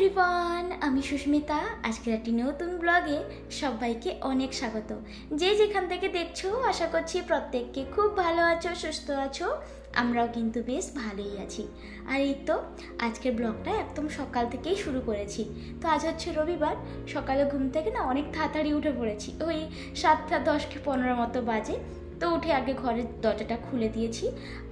Everyone, আমি সুস্মিতা। আজকের একটি নতুন ব্লগে সবাইকে অনেক স্বাগত। যে যেখান থেকে দেখছো, আশা করছি প্রত্যেককে খুব ভালো আছো, সুস্থ আছো। আমরাও কিন্তু বেশ ভালোই আছি। আর এই তো আজকের ব্লগটা একদম সকাল থেকেই শুরু করেছি। তো আজ হচ্ছে রবিবার। সকালে ঘুম থেকে না অনেক তাড়াতাড়ি উঠে পড়েছি, ওই 7টা 10 কি 15 মতো বাজে। তো উঠে আগে ঘরের দরজাটা খুলে দিয়েছি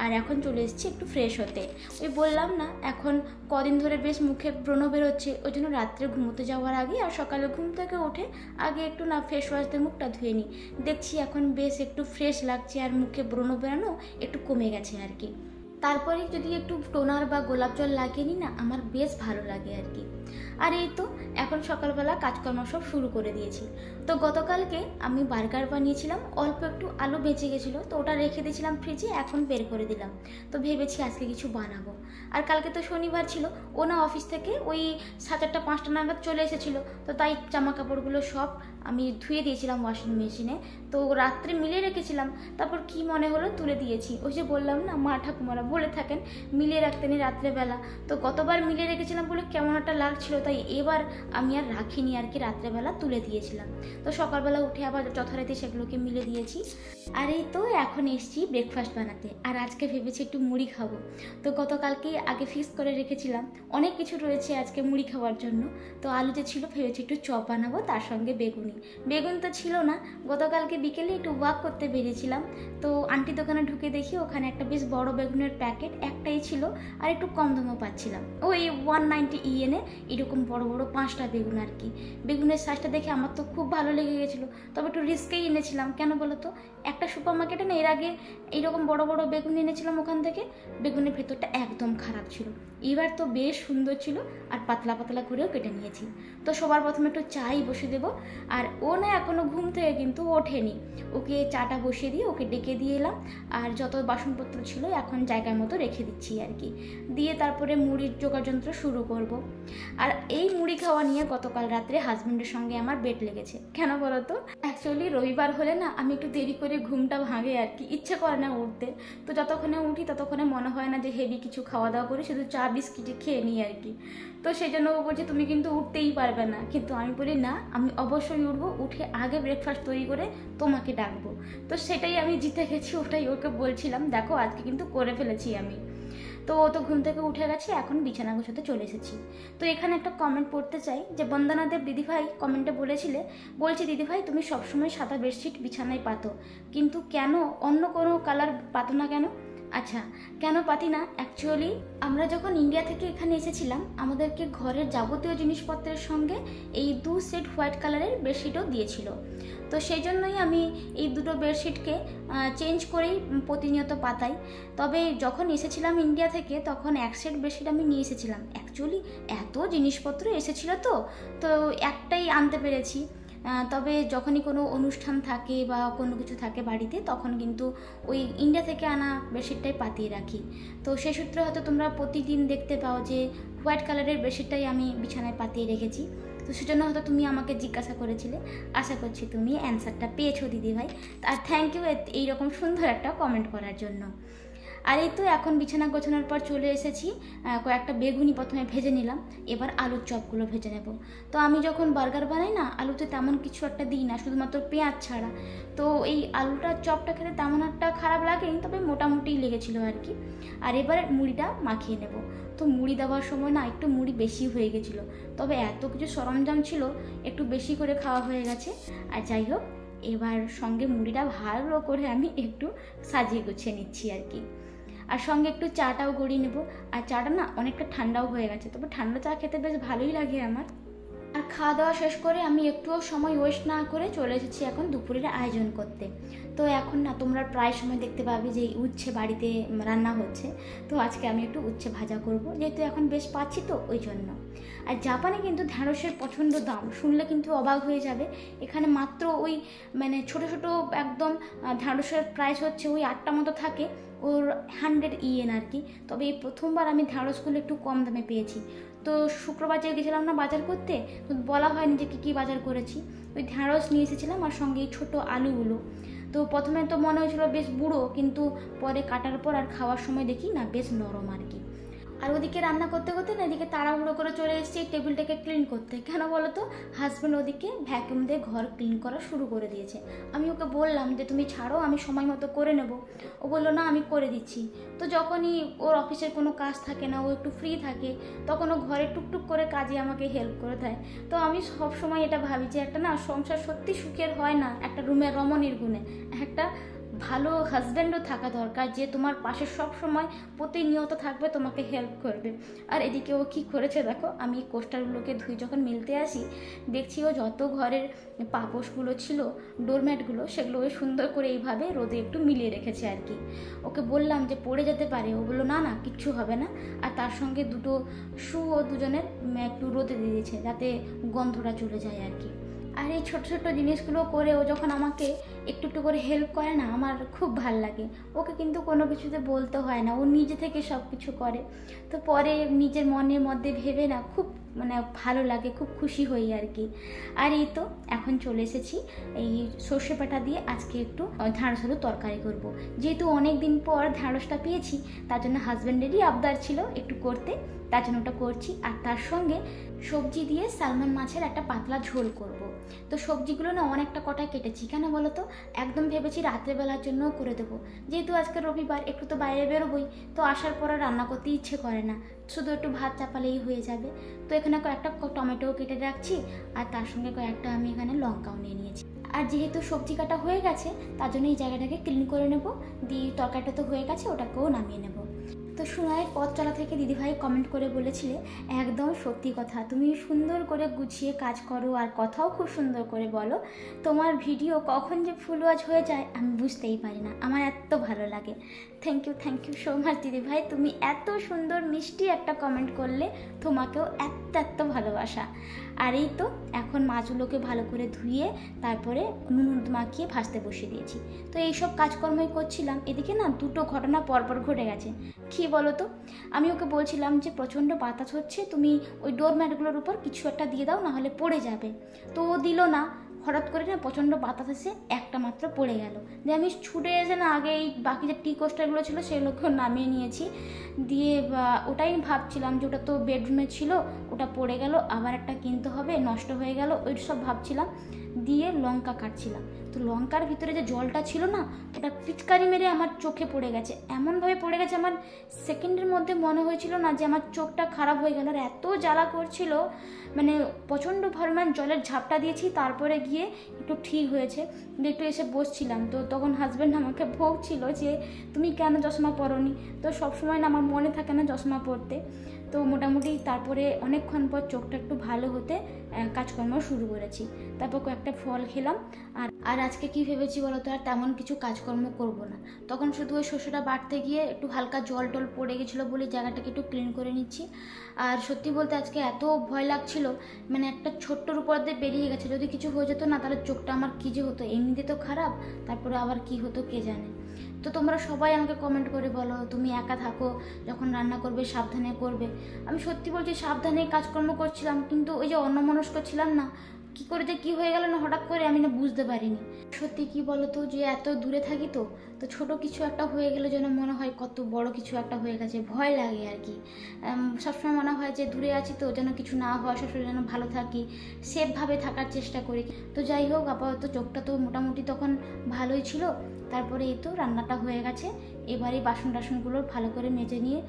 আর এখন চলে এসেছি একটু ফ্রেশ হতে। ওই বললাম না, এখন কদিন ধরে বেশ মুখে ব্রণ বেরোচ্ছে, ওই জন্য রাত্রে ঘুমোতে যাওয়ার আগে আর সকালে ঘুম থেকে উঠে আগে একটু না ফেস ওয়াশ দিয়ে মুখটা ধুয়ে নিই। দেখছি এখন বেশ একটু ফ্রেশ লাগছে আর মুখে ব্রণ বেরোনো একটু কমে গেছে আর কি। তারপরে যদি একটু টোনার বা গোলাপ জল লাগিয়ে নিই না, আমার বেশ ভালো লাগে আর কি। আর এই তো এখন সকালবেলা কাজকর্ম সব শুরু করে দিয়েছি। তো গতকালকে আমি বার্গার বানিয়েছিলাম, অল্প একটু আলু বেঁচে গেছিলো, তো ওটা রেখে দিয়েছিলাম ফ্রিজে, এখন বের করে দিলাম। তো ভেবেছি আজকে কিছু বানাবো। আর কালকে তো শনিবার ছিল, ও না অফিস থেকে ওই 4:30 5টা নাগাদ চলে এসেছিলো। তো তাই জামা কাপড়গুলো সব আমি ধুয়ে দিয়েছিলাম ওয়াশিং মেশিনে। তো রাত্রে মিলিয়ে রেখেছিলাম, তারপর কি মনে হলো তুলে দিয়েছি। ওই যে বললাম না, মা ঠাকুমারা বলে থাকেন মিলিয়ে রাখতে নেই রাত্রেবেলা। তো গতবার মিলিয়ে রেখেছিলাম বলে কেমন একটা লাগছিল, তাই এবার আমি আর রাখিনি আর কি, রাত্রেবেলা তুলে দিয়েছিলাম। তো সকালবেলা উঠে আবার যথারীতি সেগুলোকে মিলে দিয়েছি। আর এই তো এখন এসছি ব্রেকফাস্ট বানাতে। আর আজকে ভেবেছি একটু মুড়ি খাবো। তো গতকালকে আগে ফিক্স করে রেখেছিলাম, অনেক কিছু রয়েছে আজকে মুড়ি খাওয়ার জন্য। তো আলু যে ছিল, ভেবেছি একটু চপ বানাবো, তার সঙ্গে বেগুন তো ছিল না। গতকালকে বিকেলে একটু ওয়াক করতে বেরিয়েছিলাম, তো আন্টি দোকানে ঢুকে দেখি ওখানে একটা বেশ বড় বেগুনের প্যাকেট একটাই ছিল, আর একটু কম দামও পাচ্ছিলাম, ওই 190 ইয়েনে এরকম বড় বড় 5টা বেগুন আর কি। বেগুনের সাইজটা দেখে আমার তো খুব ভালো লেগে গেছিলো, তবে একটু রিস্কেই এনেছিলাম। কেন বলো তো, একটা সুপার মার্কেটে না এর আগে এইরকম বড় বড় বেগুন এনেছিলাম, ওখান থেকে বেগুনের ভেতরটা একদম খারাপ ছিল। এবার তো বেশ সুন্দর ছিল, আর পাতলা পাতলা করেও কেটে নিয়েছি। তো সবার প্রথমে একটু চাই বসে দেবো। আর ও না এখনো ঘুম থেকে কিন্তু ওঠেনি, ওকে চাটা বসিয়ে দিয়ে ওকে ডেকে দিয়ে এলাম। আর যত বাসনপত্র ছিল এখন জায়গার মতো রেখে দিচ্ছি আর কি, দিয়ে তারপরে মুড়ির যোগাযন্ত্র শুরু করব। আর এই মুড়ি খাওয়া নিয়ে গতকাল রাত্রে হাজব্যান্ডের সঙ্গে আমার বেট লেগেছে। কেন বলো তো, অ্যাকচুয়ালি রবিবার হলে না আমি একটু দেরি করে ঘুমটা ভাঙে আর কি, ইচ্ছে করে না উঠতে। তো যতক্ষণে উঠি ততক্ষণে মনে হয় না যে হেভি কিছু খাওয়া দাওয়া করি, শুধু চা বিস্কিটে খেয়ে নিই আর কি। তো সেই জন্য ও বলছে তুমি কিন্তু উঠতেই পারবে না, কিন্তু আমি বলি না, আমি অবশ্যই উঠবো, উঠে আগে ব্রেকফাস্ট তৈরি করে তোমাকে ডাকবো। তো সেটাই আমি জিতে গেছি, ওটাই ওকে বলছিলাম, দেখো আজকে কিন্তু করে ফেলেছি আমি। তো ও তো ঘুম থেকে উঠে গেছে, এখন বিছানা গোছাতে চলে এসেছি। তো এখানে একটা কমেন্ট পড়তে চাই, যে বন্দনা দেব দিদিভাই কমেন্টে বলছি দিদিভাই তুমি সবসময় সাদা বেডশিট বিছানায় পাতো, কিন্তু কেন অন্য কোনো কালার পাতো না কেন? আচ্ছা, কেন পাতি না, অ্যাকচুয়ালি আমরা যখন ইন্ডিয়া থেকে এখানে এসেছিলাম, আমাদেরকে ঘরের যাবতীয় জিনিসপত্রের সঙ্গে এই 2 সেট হোয়াইট কালারের বেডশিটও দিয়েছিল। তো সেই জন্যই আমি এই দুটো বেডশিটকে চেঞ্জ করেই প্রতিনিয়ত পাতাই। তবে যখন এসেছিলাম ইন্ডিয়া থেকে, তখন 1 সেট বেডশিট আমি নিয়ে এসেছিলাম। অ্যাকচুয়ালি এত জিনিসপত্র এসেছিলো, তো একটাই আনতে পেরেছি। তবে যখনই কোনো অনুষ্ঠান থাকে বা কোনো কিছু থাকে বাড়িতে, তখন কিন্তু ওই ইন্ডিয়া থেকে আনা বেডশিটটাই পাতিয়ে রাখি। তো সেই সূত্রে হয়তো তোমরা প্রতিদিন দেখতে পাও যে হোয়াইট কালারের বেডশিটটাই আমি বিছানায় পাতিয়ে রেখেছি। তো সেজন্য হয়তো তুমি আমাকে জিজ্ঞাসা করেছিলে। আশা করছি তুমি অ্যান্সারটা পেয়েছো দিদিভাই। আর থ্যাংক ইউ এইরকম সুন্দর একটা কমেন্ট করার জন্য। আর এই তো এখন বিছানা গোছানোর পর চলে এসেছি, কয়েকটা বেগুনি প্রথমে ভেজে নিলাম, এবার আলুর চপগুলো ভেজে নেব। তো আমি যখন বার্গার বানাই না, আলুতে তেমন কিছু একটা দিই না, শুধুমাত্র পেঁয়াজ ছাড়া। তো এই আলুটার চপটা খেতে তেমন একটা খারাপ লাগেনি, তবে মোটামুটি লেগেছিলো আর কি। আর এবার মুড়িটা মাখিয়ে নেব। তো মুড়ি দেওয়ার সময় না একটু মুড়ি বেশি হয়ে গেছিলো, তবে এত কিছু সরঞ্জাম ছিল, একটু বেশি করে খাওয়া হয়ে গেছে। আর যাই হোক, এবার সঙ্গে মুড়িটা ভালো করে আমি একটু সাজিয়ে গুছিয়ে নিচ্ছি আর কি। আর সঙ্গে একটু চাটাও গড়িয়ে নেবো। আর চাটা না অনেকটা ঠান্ডাও হয়ে গেছে, তবে ঠান্ডা চা খেতে বেশ ভালোই লাগে আমার। আর খাওয়া দাওয়া শেষ করে আমি একটুও সময় ওয়েস্ট না করে চলে এসেছি এখন দুপুরের আয়োজন করতে। তো এখন না তোমরা প্রায় সময় দেখতে পাবে যে উচ্ছে বাড়িতে রান্না হচ্ছে। তো আজকে আমি একটু উচ্ছে ভাজা করব, যেহেতু এখন বেশ পাচ্ছি, তো ওই জন্য। আর জাপানে কিন্তু ঢ্যাঁড়সের প্রচণ্ড দাম, শুনলে কিন্তু অবাক হয়ে যাবে। এখানে মাত্র ওই ছোটো ছোটো একদম ঢ্যাঁড়সের প্রাইস হচ্ছে ওই 8টা মতো থাকে, ওর 100 ইয়েন আর কি। তবে এই প্রথমবার আমি ঢ্যাঁড়সগুলো একটু কম দামে পেয়েছি। তো শুক্রবার যে গেছিলাম না বাজার করতে, তো বলা হয়নি যে কী বাজার করেছি। ওই ঢ্যাঁড়স নিয়ে এসেছিলাম, আর সঙ্গে এই ছোটো আলুগুলো। তো প্রথমে তো মনে হয়েছিল বেশ বুড়ো, কিন্তু পরে কাটার পর আর খাওয়ার সময় দেখি না বেশ নরম আর কি। আর ওদিকে রান্না করতে করতে না এদিকে তাড়াহুড়ো করে চলে এসেছি টেবিলটাকে ক্লিন করতে। কেন বলো তো, হাজব্যান্ড ওদিকে ভ্যাকুয়াম দিয়ে ঘর ক্লিন করা শুরু করে দিয়েছে। আমি ওকে বললাম যে তুমি ছাড়ো, আমি সময় মতো করে নেব। ও বললো না আমি করে দিচ্ছি। তো যখনই ওর অফিসের কোনো কাজ থাকে না, ও একটু ফ্রি থাকে, তখন ও ঘরে টুকটুক করে কাজে আমাকে হেল্প করে দেয়। তো আমি সব সময় এটা ভাবি যে একটা না সংসার সত্যি সুখের হয় না একটা রুমের রমণীর গুণে। একটা ভালো হাজব্যান্ডও থাকা দরকার যে তোমার পাশে সব সময় প্রতিনিয়ত থাকবে, তোমাকে হেল্প করবে। আর এদিকে ও কী করেছে দেখো, আমি কোস্টারগুলোকে ধুই যখন মিলতে আসি, দেখছি ও যত ঘরের পাপোশগুলো ছিল, ডোরম্যাটগুলো, সেগুলো ও সুন্দর করে এইভাবে রোদে একটু মিলিয়ে রেখেছে আর কি। ওকে বললাম যে পড়ে যেতে পারে, ও বললো না না কিচ্ছু হবে না। আর তার সঙ্গে দুটো শু ও দুজনের একটু রোদে দিয়ে দিয়েছে যাতে গন্ধটা চলে যায় আর কি। আর এই ছোটো ছোটো জিনিসগুলো করে ও যখন আমাকে একটু একটু করে হেল্প করে না, আমার খুব ভাল লাগে। ওকে কিন্তু কোনো কিছুতে বলতে হয় না, ও নিজে থেকে সব কিছু করে। তো পরে নিজের মনের মধ্যে ভেবে না খুব ভালো লাগে, খুব খুশি হই আর কি। আর এই তো এখন চলে এসেছি এই সর্ষে বাটা দিয়ে আজকে একটু ঢ্যাঁড়স আলু তরকারি করব। যেহেতু অনেক দিন পর ঢ্যাঁড়সটা পেয়েছি, তার জন্য হাজব্যান্ডেরই আবদার ছিল একটু করতে, তার জন্য ওটা করছি। আর তার সঙ্গে সবজি দিয়ে সালমন মাছের একটা পাতলা ঝোল করব। তো সবজিগুলো না অনেকটা কটায় কেটেছি। কেন বলো তো, একদম ভেবেছি রাত্রেবেলার জন্য করে দেবো। যেহেতু আজকে রবিবার, একটু তো বাইরে বেরোবই, তো আসার পর রান্না করতে ইচ্ছে করে না, শুধু একটু ভাত চাপালেই হয়ে যাবে। তো এখানে কয়েকটা টমেটোও কেটে রাখছি, আর তার সঙ্গে কয়েকটা আমি এখানে লঙ্কাও নিয়ে নিয়েছি। আর যেহেতু সবজি কাটা হয়ে গেছে, তার জন্য এই জায়গাটাকে ক্লিন করে নেব, দিয়ে তরকারিটা তো হয়ে গেছে, ওটাকেও নামিয়ে নেব। তো সুনয়ের পথ চলা থেকে দিদিভাই কমেন্ট করে বলেছিলে, একদম সত্যি কথা, তুমি সুন্দর করে গুছিয়ে কাজ করো আর কথাও খুব সুন্দর করে বলো। তোমার ভিডিও কখন যে ফুল ওয়াচ হয়ে যায় আমি বুঝতেই পারি না, আমার এত ভালো লাগে। থ্যাংক ইউ সো মাচ দিদিভাই, তুমি এত সুন্দর মিষ্টি একটা কমেন্ট করলে, তোমাকেও এত ভালোবাসা। আর এই তো এখন মাছগুলোকে ভালো করে ধুয়ে তারপরে নুন মাখিয়ে ভাজতে বসিয়ে দিয়েছি। তো এইসব কাজকর্মই করছিলাম, এদিকে না দুটো ঘটনা পরপর ঘটে গেছে। কী বলো তো, আমি ওকে বলছিলাম যে প্রচণ্ড বাতাস হচ্ছে, তুমি ওই ডোরম্যাটগুলোর উপর কিছু একটা দিয়ে দাও, নাহলে পড়ে যাবে। তো ও দিল না, হঠাৎ করে না প্রচণ্ড বাতাস এসে একটা মাত্র পড়ে গেল। দিয়ে আমি ছুটে এসে না আগে এই বাকি যে টি কোস্টারগুলো ছিল সেগুলোকেও নামিয়ে নিয়েছি। দিয়ে ওটাই ভাবছিলাম যে ওটা তো বেডরুমে ছিল, ওটা পড়ে গেল, আবার একটা কিনতে হবে, নষ্ট হয়ে গেল, ওই সব ভাবছিলাম। দিয়ে লঙ্কা কাটছিলাম, তো লঙ্কার ভিতরে যে জলটা ছিল না, ওটা পিচকারি মেরে আমার চোখে পড়ে গেছে। এমনভাবে পড়ে গেছে, আমার সেকেন্ডের মধ্যে মনে হয়েছিল না যে আমার চোখটা খারাপ হয়ে গেল। আর এত জ্বালা করছিল, প্রচণ্ড পরিমাণ জলের ঝাপটা দিয়েছি, তারপরে গিয়ে একটু ঠিক হয়েছে। একটু এসে বসছিলাম, তো তখন হাজব্যান্ড আমাকে বকছিল যে তুমি কেন চশমা পরোনি। তো সবসময় না আমার মনে থাকে না চশমা পরতে। তো মোটামুটি তারপরে অনেকক্ষণ পর চোখটা একটু ভালো হতে কাজকর্ম শুরু করেছি। তারপর কয়েকটা ফল খেলাম। আর আজকে কি ভেবেছি বলো তো, আর তেমন কিছু কাজকর্ম করব না। তখন শুধু ওই শস্যটা বাটতে গিয়ে একটু হালকা জল টল পড়ে গেছিলো বলে জায়গাটাকে একটু ক্লিন করে নিচ্ছি। আর সত্যি বলতে আজকে এত ভয় লাগছিল, একটা ছোট্টর উপর দিয়ে বেরিয়ে গেছে, যদি কিছু হয়ে যেত না তাহলে চোখটা আমার কী যে হতো, এমনিতে তো খারাপ, তারপরে আবার কি হতো কে জানে। তো তোমরা সবাই আমাকে কমেন্ট করে বলো তুমি একা থাকো, যখন রান্না করবে সাবধানে করবে। আমি সত্যি বলছি সাবধানেই কাজকর্ম করছিলাম, কিন্তু ওই যে অন্যমনস্ক ছিলাম না, কি করে যে কি হয়ে গেল না হঠাৎ করে আমি না বুঝতে পারিনি। সত্যি কি বলো তো, যে এত দূরে থাকি তো ছোট কিছু একটা হয়ে গেলে যেন মনে হয় কত বড় কিছু একটা হয়ে গেছে, ভয় লাগে আর কি। সবসময় মনে হয় যে দূরে আছি তো যেন কিছু না হয়, সবসময় যেন ভালো থাকি, সেফভাবে থাকার চেষ্টা করি। তো যাই হোক, আপাতত চোখটা তো মোটামুটি তখন ভালোই ছিল। তারপরে এই তো রান্নাটা হয়ে গেছে, এবারে বাসন টাসনগুলো ভালো করে মেজে নিয়ে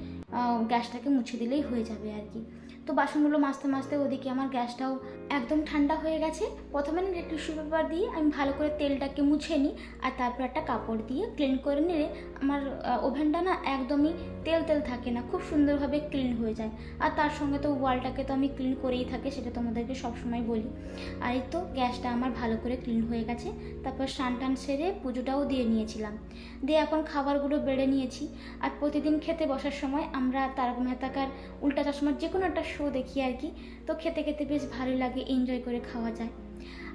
গ্যাসটাকে মুছে দিলেই হয়ে যাবে আর কি। তো বাসনগুলো মাজতে মাজতে ওদিকে আমার গ্যাসটাও একদম ঠান্ডা হয়ে গেছে। প্রথমে টিস্যু পেপার দিয়ে আমি ভালো করে তেলটাকে মুছে নিই, আর তারপর একটা কাপড় দিয়ে ক্লিন করে নিলে আমার ওভেনটা না একদমই তেল তেল থাকে না, খুব সুন্দরভাবে ক্লিন হয়ে যায়। আর তার সঙ্গে তো ওয়ালটাকে তো আমি ক্লিন করেই থাকি, সেটা তোমাদেরকে সবসময় বলি। আর এই তো গ্যাসটা আমার ভালো করে ক্লিন হয়ে গেছে। তারপর স্নান টান সেরে পুজোটাও দিয়ে নিয়েছিলাম, দিয়ে এখন খাবারগুলো বেড়ে নিয়েছি। আর প্রতিদিন খেতে বসার সময় আমরা তারক মেহতাকার উল্টা চশমার যে কোনো একটা শো দেখি আর কি। তো খেতে খেতে বেশ ভালো লাগে, এনজয় করে খাওয়া যায়।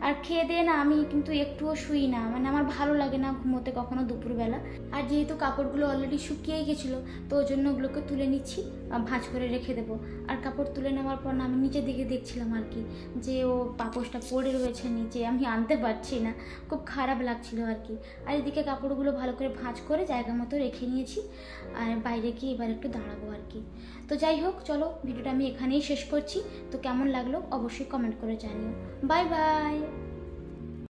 আর খেয়ে দিয়ে না আমি কিন্তু একটুও শুই না, মানে আমার ভালো লাগে না ঘুমোতে কখনো দুপুরবেলা। আর যেহেতু কাপড়গুলো অলরেডি শুকিয়েই গেছিলো, তো ওই জন্য ওগুলোকে তুলে নিচ্ছি, ভাঁজ করে রেখে দেবো। আর কাপড় তুলে নেওয়ার পর না আমি নিচের দিকে দেখছিলাম আর কি, যে ও পাপোশটা পড়ে রয়েছে নিচে, আমি আনতে পারছি না, খুব খারাপ লাগছিল আর কি। আর এদিকে কাপড়গুলো ভালো করে ভাঁজ করে জায়গা মতো রেখে নিয়েছি, আর বাইরে গিয়ে এবার একটু দাঁড়াবো আর কি। তো যাই হোক, চলো ভিডিওটা আমি এখানেই শেষ করছি। তো কেমন লাগলো অবশ্যই কমেন্ট করে জানিও। Bye bye.